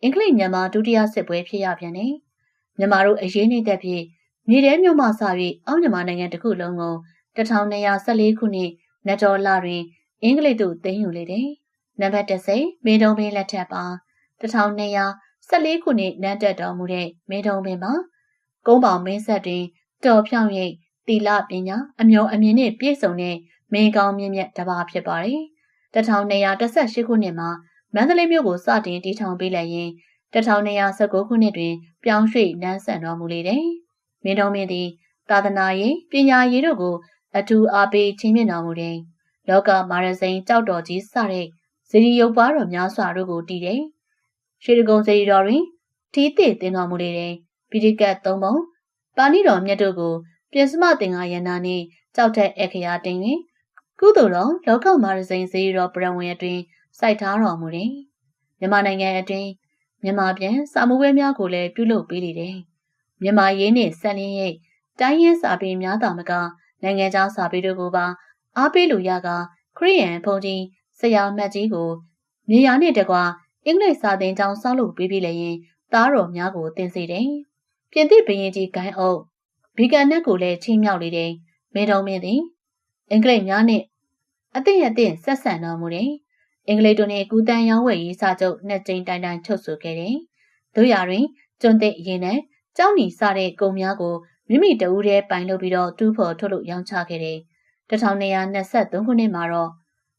အင်္ဂလိပ်မြန်မာဒုတိယစစ်ပွဲဖြစ်ရပြန်တယ်။မြန်မာတို့အရေးနှိမ့်သက်ဖြင့်မြေထဲမြို့မှစ၍အောက်မြန်မာနိုင်ငံတစ်ခုလုံးကို1214ခုနှစ်နတ်တော်လတွင်အင်္ဂလိပ်တို့သိမ်းယူလေတယ်။နံပါတ်10မင်းတုံးပင်လက်ထက်ပါ1214ခုနှစ်နန်းတက်တော်မူတဲ့မင်းတုံးပင်မှာကုန်းပေါင်မင်းဆက်တွင်တော်ဖြောင်း၍သီလပညာအမျှော်အမြင်နှင့်ပြည့်စုံတဲ့မင်းကောင်းမြင့်မြတ်တစ်ပါးဖြစ်ပါတယ်။1218ခုနှစ်မှာမန္တလေးမြို့ကိုစတင်တည်ထောင်ပေးလိုက်ရင်1219ခုနှစ်တွင်ပြောင်းရွှေ့နန်းဆန်တော်မူလေတယ်။မင်းတော်မင်းသည်သာသနာရေးပညာရေးတို့ကိုအထူးအားပေးချင်းမြင့်တော်မူတယ်။လောကမာရစိန်ကြောက်တော်ကြီးစတဲ့ဇီရုပ်ပါတော်များစွာတို့ကိုတည်တယ်။ရွှေတကုံဇီတော်တွင်ထီးသေးတင်တော်မူလေတယ်။ပိဋကတ်3ပုံပါဏိတော်မြတ်တို့ကိုပြင်စမသင်္ဃာယန္နာနှင့်ကြောက်တဲ့အခရာတင်တွင်ကုသိုလ်တော်လောကမာရစိန်ဇီတော်ပရဝင်းအတွင်စိုက်ထားတော်မူတယ်။မြန်မာနိုင်ငံအတွင်းမြန်မာပြန်စာမှုပွဲများကိုလည်းပြုလုပ်ပေးလေတယ်။မြန်မာရေးနှင့်ဆက်လင်းရိပ်တိုင်းရင်းစာပေများသာမကနိုင်ငံခြားစာပေတို့ကိုပါအားပေးလိုရကခရစ်ယာန်ဘုန်းကြီးဆရာမတ်ကြီးကိုမြေယာနှင့်တကွာအင်္ဂလိပ်စာသင်ကျောင်းဆောက်လုပ်ပေးပြီးလည်းရင်သားတော်များကိုသင်စေတယ်။ပြင်သစ်ဘုရင်ကြီးဂိုင်းအုပ်ဘီကန်နက်ကိုလည်းချင်းမြောက်လေတယ်။မင်းတော်မင်းသည်အင်္ဂလိပ်များနှင့်အသင့်ဆက်ဆံတော်မူတယ်။အင်္ဂလိပ်တို့နှင့်ကူတန်းရောင်းဝယ်ရေးစာချုပ်နှစ်ကြိမ်တိုင်ချုပ်ဆိုခဲ့တယ်။တို့ရာတွင်ကျွန်းသစ်အရင်နဲ့ကျောင်းနီစတဲ့ကုန်များကို မိမိတဦးတည်းပိုင်လုပ်ပြီးတော့တူးဖော်ထုတ်လုပ်ရောင်းချခဲ့တယ်။1223ခုနှစ်မှာတော့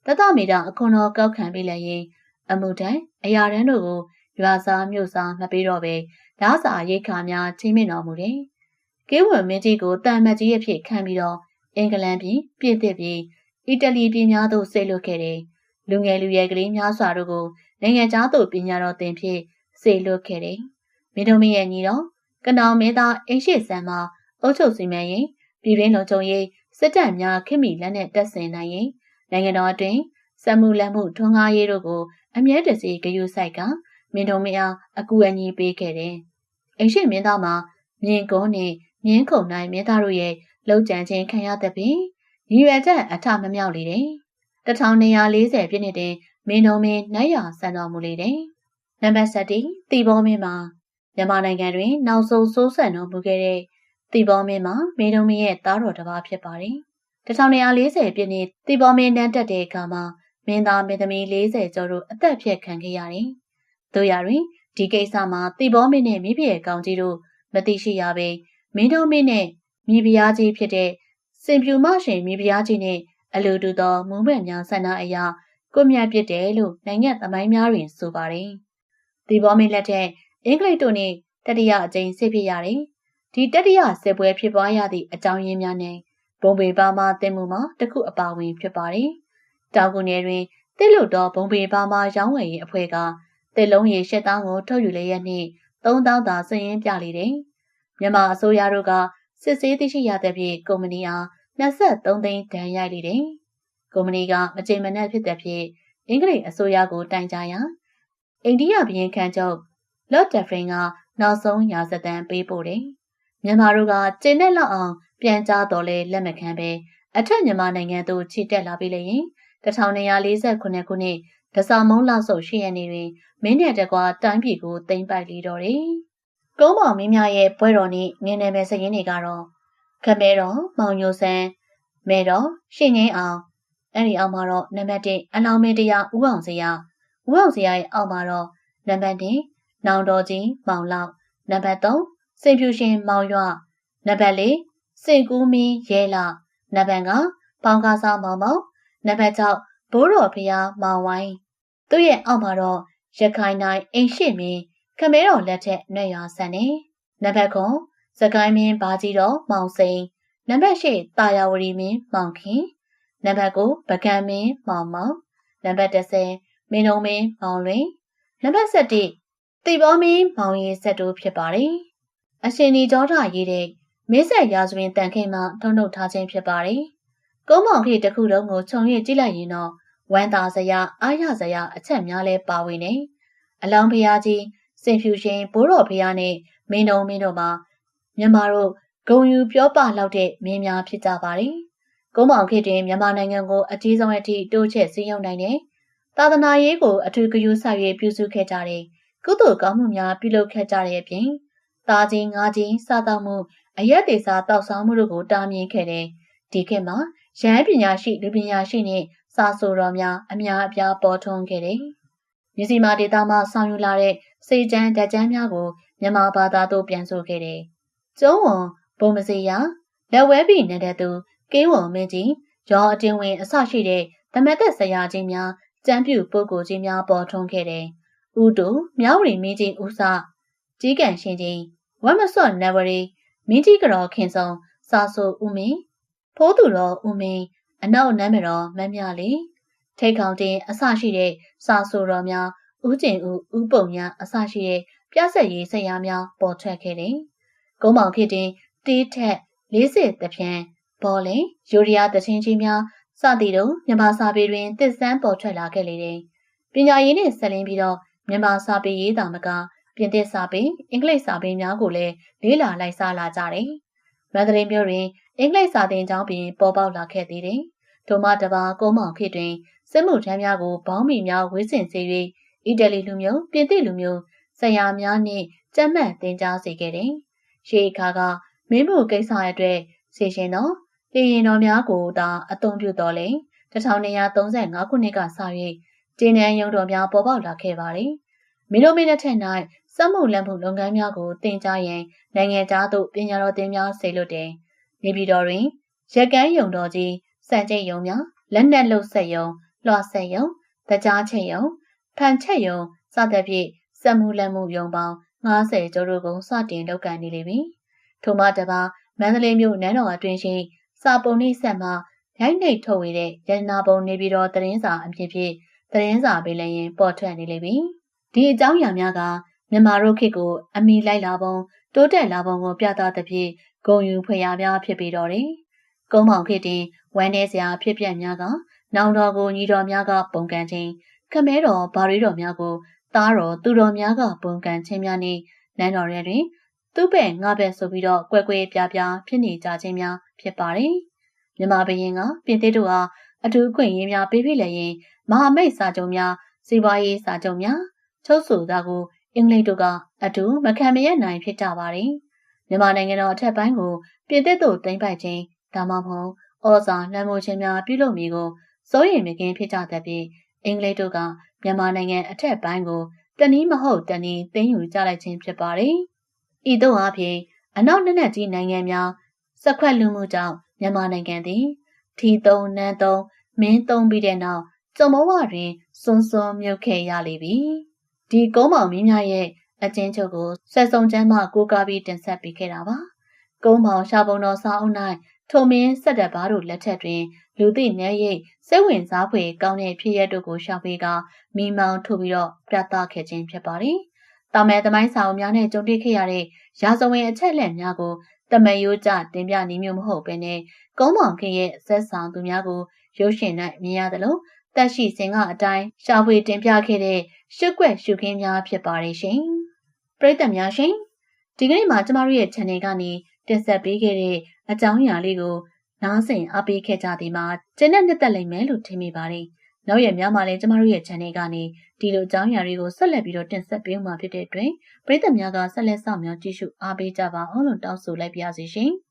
တသမီတာအခွန်တော်ကောက်ခံပြီးလည်းရင်အမှုတန်းအရာတန်းတို့ကိုရွာစားမြို့စားမပေးတော့ပဲဓာစာရိတ်ခါများချင်းမြင့်တော်မူတယ်။ကေးဝင်မင်းကြီးကိုတာမတ်ကြီးအဖြစ်ခံပြီးတော့အင်္ဂလန်ပြည်ပြင်သစ်ပြည်အီတလီပြည်များသို့ဆေးလွတ်ခဲ့တယ်။လူငယ်လူရွယ်ကလေးများစွာတို့ကိုနိုင်ငံခြားသို့ပညာတော်သင်ဖြင့်ဆေးလွတ်ခဲ့တယ်။မင်းတို့မရဲ့ညီတော်ကနောင်မင်းသားအိမ်ရှိဆန်မှာအုပ်ချုပ်စီမံရင်ပြည်တွင်းလုံခြုံရေးစစ်တပ်များခိမိလက်နဲ့တပ်ဆင်နိုင်ရင်နိုင်ငံတော်အတွင်းစက်မှုလက်မှုထွန်းကားရေးတို့ကိုအမြဲတစေဂရုစိုက်ကမင်းတို့မအားအကူအညီပေးခဲ့တယ်။အိမ်ရှိမင်းသားမှာမြင်းကုန်းနဲ့မြင်းခုံနိုင်မင်းသားတို့ရဲ့လှုပ်ကြံခြင်းခံရတဲ့ပြင်ရည်ရွယ်ချက်အထမမြောက်လေတယ်။1240ပြည့်နှစ်တွင်မင်းတို့မင်းနိုင်ရဆန်တော်မူလေတယ်။နံပါတ်7တီဘောမင်းမှာမြန်မာနိုင်ငံတွင်နောက်ဆုံးစိုးစံတော်မူခဲ့တဲ့တီဘောမင်းမှာမင်းတို့မင်းရဲ့သားတော်တစ်ပါးဖြစ်ပါတယ်။1240ပြည့်နှစ်တီဘောမင်းတန်းတက်တဲ့အခါမှာမင်းသားမင်းသမီး40ကျော်တို့အသက်ဖြတ်ခံခဲ့ရတယ်။တို့ရတွင်ဒီကိစ္စမှာတီဘောမင်းနဲ့မိဖုရားကောင်ကြီးတို့မသိရှိရပေမင်းတို့မင်းနဲ့မိဖုရားကြီးဖြစ်တဲ့စင်ပြူမရှင်မိဖုရားကြီးနဲ့အလိုတူသောမူးမဲ့များဆန္ဒအရာကိုမြတ်ပြစ်တယ်လို့နိုင်ငံသမိုင်းများတွင်ဆိုပါတယ်။တီဘောမင်းလက်ထက်အင်္ဂလိပ်တို့နှင့်တတိယအကြိမ်စစ်ဖြစ်ရတယ်။ဒီတတိယစစ်ပွဲဖြစ်ပွားရသည့်အကြောင်းရင်းများနဲ့ဘုံပေပါမတင်မှုမှာတစ်ခုအပါဝင်ဖြစ်ပါတယ်။တောင်ကုန်နယ်တွင်တစ်လို့သောဘုံပေပါမရောင်းဝယ်ရေးအဖွဲ့ကတစ်လုံးရေ8000ကိုထုတ်ယူလျက်နှင့်3000သာစည်ရင်းပြလေတယ်။မြန်မာအစိုးရတို့ကစစ်ဆေးသိရှိရတဲ့ဖြင့်ကုမ္ပဏီအား23သိန်းဒဏ်ရိုက်လေတယ်။ကုမ္ပဏီကမကြေမနက်ဖြစ်တဲ့ဖြင့်အင်္ဂလိပ်အစိုးရကိုတိုင်ကြားရာအိန္ဒိယဘုရင်ခန့်ချုပ်လော့ဒ်ဒဖရင်ကနောက်ဆုံးရာဇသံပေးပို့တယ်။မြန်မာတို့ကကျင်းနဲ့လောက်အောင်ပြန်ကြားတော်လဲလက်မခံပဲအထက်မြန်မာနိုင်ငံသို့ခြေတက်လာပြီလေရင်1248ခုနှစ်ဒဇမုံလောက်ဆုပ်ရှိရနေတွင်မင်းနဲ့တကွာတိုင်းပြည်ကိုသိမ်းပိုက်လေတော့တယ်။ကုန်းမောင်မင်းများရဲ့ပွဲတော်နဲ့ငင်းနယ်မဲ့စရင်တွေကတော့ခမဲတော်မောင်ညိုဆန်းမဲတော်ရှင်ငင်းအောင်အဲ့ဒီအောက်မှာတော့နံပါတ်1အလောင်းမင်းတရားဦးအောင်စရာရဲ့အောက်မှာတော့နံပါတ်2နောင်တော်ကြီးမောင်လောက်နံပါတ်3စင်ဖြူရှင်မောင်ရွနံပါတ်4စင်ကူးမင်းရဲလာနံပါတ်5ပေါင်ကားစားမောင်မောင်နံပါတ်6ဘိုးတော်ဖျားမောင်ဝိုင်းသူ့ရဲ့အောက်မှာတော့ရခိုင်နိုင်အိမ်ရှိမင်းခမဲတော်လက်ထက်နှဲ့ရွာဆန်နေနံပါတ်9စကိုင်းမင်းဘာကြီးတော်မောင်စိန်နံပါတ်10တာယာဝတီမင်းမောင်ခင်နံပါတ်9ပကံမင်းမောင်မောင်နံပါတ်10မင်းလုံးမင်းမောင်လွင်နံပါတ်17တီဘောမင်းမောင်ရီဆက်တို့ဖြစ်ပါတယ်အရှင်ဒီကြောထရေးတဲ့မင်းဆက်ရာဇဝင်တန်ခိန်မှာထုံထုတ်ထားခြင်းဖြစ်ပါတယ်ကုန်းမောင်ခေတစ်ခုလုံးကိုခြုံရကြည့်လိုက်ရင်တော့ဝမ်းသာစရာအားရစရာအချက်များလဲပါဝင်နေအလောင်းဖျားကြီးစင်ဖြူရှင်ဘိုးတော်ဖျားနဲ့မင်းတို့မှာမြန်မာတို့ဂုံယူပြောပလောက်တဲ့မင်းများဖြစ်ကြပါတယ်ကုန်းမောင်ခေတွင်မြန်မာနိုင်ငံကိုအကြီးဆုံးအထိတိုးချဲ့စည်းရုံးနိုင်တဲ့သာသနာရေးကိုအထူးဂရုစိုက်၍ပြုစုခဲ့ကြတဲ့ကုသိုလ်ကောင်းမှုများပြုလုပ်ခဲ့ကြတဲ့အပြင်သားချင်းငါးချင်းစားတောက်မှုအရက်သေးစားတောက်ဆောင်မှုတို့ကိုတားမြင်ခဲ့တဲ့ဒီခေတ်မှာရဟန်းပညာရှိလူပညာရှိနှင့်စာဆိုတော်များအများအပြားပေါ်ထွန်းခဲ့တယ်။မြစီမာဒေတာမှဆောင်ယူလာတဲ့စေကျန်းဓာတ်ကျန်းများကိုမြန်မာဘာသာသို့ပြန်ဆိုခဲ့တယ်။ကျုံးဝန်ဘုံမစေရလက်ဝဲပြီးနေတဲ့သူကေးဝန်မင်းကြီးရောအတင်းဝင်အစရှိတဲ့သမတ်သက်ဆရာကြီးများကျမ်းပြူပုဂ္ဂိုလ်ကြီးများပေါ်ထွန်းခဲ့တယ်။ဥတုမြောက်ရီမင်းကြီးဥစကြီးကန်ရှင်ကြီးဝမ်မစော့နဝရီမင်းကြီးကတော်ခင်ဆောင်စာဆိုဦးမင်းဖိုးသူတော်ဦးမင်းအနောက်နမ်းမတော်မမ်းမြလေးထိတ်ခေါင်တင်အစရှိတဲ့စာဆိုတော်များဦးကျင်ဦးဦးပုံများအစရှိတဲ့ပြဆက်ရေးဆရာများပေါ်ထွက်ခဲ့တယ်။ကုန်းမောင်ခေတင်တီးထက်40တပြန်ဘောလင်ယူရီးယားတချင်းကြီးများစသည်တို့မြန်မာစာပေတွင်သစ်စမ်းပေါ်ထွက်လာခဲ့လေတယ်။ပညာရေးနှင့်ဆက်လင်းပြီးတော့မြန်မာစာပေရေးတာမကပြင်သစ်စာပေအင်္ဂလိပ်စာပေများကိုလည်းလေ့လာလိုက်စားလာကြတယ်။မန္တလေးမြို့တွင်အင်္ဂလိပ်စာသင်ကျောင်းပင်ပေါ်ပေါက်လာခဲ့သေးတယ်။ထိုမှတပါကုန်းမောင်ခေတွင်စစ်မှုထမ်းများကိုဘောင်းမီများဝေးဆင်စေ၍အီတလီလူမျိုးပြင်သစ်လူမျိုးဆရာများနှင့်ကြက်မှတ်သင်ကြားစေခဲ့တယ်။ရှေးအခါကမင်းမှုကိစ္စအတွက်စေရှင်တော်လေရင်တော်များကိုသာအသုံးပြုတော်လဲ1235ခုနှစ်ကစ၍ကျင်းနှံရုံတော်များပေါ်ပေါက်လာခဲ့ပါတယ်။မင်းတို့မင်းလက်ထက်၌ စက်မှုလက်မှုလုပ်ငန်းများကိုတင်ကြားရန်နိုင်ငံသားတို့ပညာတော်သင်များစေလွတ်တယ်။နေပြည်တော်တွင်ရက်ကန်းယုံတော်ကြီးစံကျိတ်ယုံများလက်နက်လုပ်ဆက်ယုံလွှတ်ဆက်ယုံတကြားချက်ယုံဖန်ချက်ယုံစသဖြင့်စက်မှုလက်မှုယုံပေါင်း90ကျော်တို့ကိုစတင်လုပ်ကိုင်နေလိမ့်မည်။ထို့မှတပါမန္တလေးမြို့နန်းတော်အတွင်းရှိစာပုံနှိပ်ဆက်မှရိုက်နှိပ်ထုတ်ဝေတဲ့ရတနာပုံနေပြည်တော်သတင်းစာအဖြစ်ဖြင့်သတင်းစာပေးလျင်ပေါ်ထွက်နေလိမ့်မည်။ဒီအကြောင်းအရာများကမြန်မာတို့ခေတ်ကိုအမိလိုက်လာပုံတိုးတက်လာပုံကိုပြသသဖြင့်ဂုဏ်ယူဖွယ်ရာများဖြစ်ပြီးတော့တယ်။ကုန်းမောင်ခေတ်တင်ဝမ်းနေစရာဖြစ်ပျက်များကနောင်တော်ကိုညီတော်များကပုံကန်ခြင်းခမဲတော်ဘာရီတော်များကိုသားတော်သူတော်များကပုံကန်ခြင်းများနှင့်နန်းတော်ရဲတွင်သူ့ဘက်ငါဘက်ဆိုပြီးတော့ကွဲကွဲပြားပြားဖြစ်နေကြခြင်းများဖြစ်ပါတယ်။မြန်မာဘုရင်ကပြင်သစ်တို့အားအထူးခွင့်ရင်းများပေးဖြစ်လျင်မဟာမိတ်စာချုပ်များစီးပွားရေးစာချုပ်များချုပ်ဆိုတာကိုအင်္ဂလိပ်တို့ကအထူးမခံမရနိုင်ဖြစ်ကြပါတယ်။မြန်မာနိုင်ငံတော်အထက်ပိုင်းကိုပြင်သစ်တို့သိမ်းပိုက်ခြင်းဒါမှမဟုတ်ဩဇာလွှမ်းမိုးခြင်းများပြုလုပ်မည်ကိုစိုးရိမ်မကင်းဖြစ်ကြသဖြင့်အင်္ဂလိပ်တို့ကမြန်မာနိုင်ငံအထက်ပိုင်းကိုတနည်းမဟုတ်တနည်းသိမ်းယူကြလိုက်ခြင်းဖြစ်ပါတယ်။ဤသို့အားဖြင့်အနောက်နိုင်ငံကြီးနိုင်ငံများစက်ခွက်လူမှုကြောင့်မြန်မာနိုင်ငံသည်ထီသုံးနန်းသုံးမင်းသုံးပြီးတဲ့နောက်ကျုံဘဝတွင်စွန်းစွန်းမြုပ်ခဲ့ရလိမ့်ပြီ။ဒီကုန်းမောင်မင်းများရဲ့အကျဉ်းချုပ်ကိုဆက်စုံကျမ်းမှကိုးကားပြီးတင်ဆက်ပေးခဲ့တာပါ။ကုန်းမောင်ရှားပုံတော်စာအုပ်၌ထိုမင်းဆက်တပ်ဘာတို့လက်ထက်တွင်လူသိနည်းရိပ်စိတ်ဝင်စားဖွယ်ကောင်းတဲ့ဖြစ်ရပ်တို့ကိုရှာဖွေကမိမောင်းထုတ်ပြီးတော့ပြသခဲ့ခြင်းဖြစ်ပါတယ်။တာမဲသမိုင်းစာအုပ်များနဲ့ကြုံတွေ့ခဲ့ရတဲ့ရာဇဝင်အချက်အလက်များကိုတမန်ရိုးကျတင်ပြနည်းမျိုးမဟုတ်ဘဲနဲ့ကုန်းမောင်ခင်ရဲ့ဆက်ဆောင်သူများကိုရုပ်ရှင်၌မြင်ရသလိုတက်ရှိစင်ကအတိုင်းရှာဖွေတင်ပြခဲ့တဲ့ရှုပ်ွက်ရှုခင်းများဖြစ်ပါတယ်ရှင်။ပရိသတ်များရှင်ဒီကနေ့မှာကျမတို့ရဲ့ channel ကနေတင်ဆက်ပေးခဲ့တဲ့အကြောင်းအရာလေးကိုနားဆင်အားပေးခဲ့ကြသည်မှာကျေနပ်နှစ်သက်လိမ့်မယ်လို့ထင်မိပါတယ်။နောက်ရက်များမှာလည်းကျမတို့ရဲ့ channel ကနေဒီလိုအကြောင်းအရာတွေကိုဆက်လက်ပြီးတော့တင်ဆက်ပေးမှာဖြစ်တဲ့အတွက်ပရိသတ်များကဆက်လက်စောင့်မျှော်ကြည့်ရှုအားပေးကြပါအောင်လို့တောင်းဆိုလိုက်ပါရစေရှင်။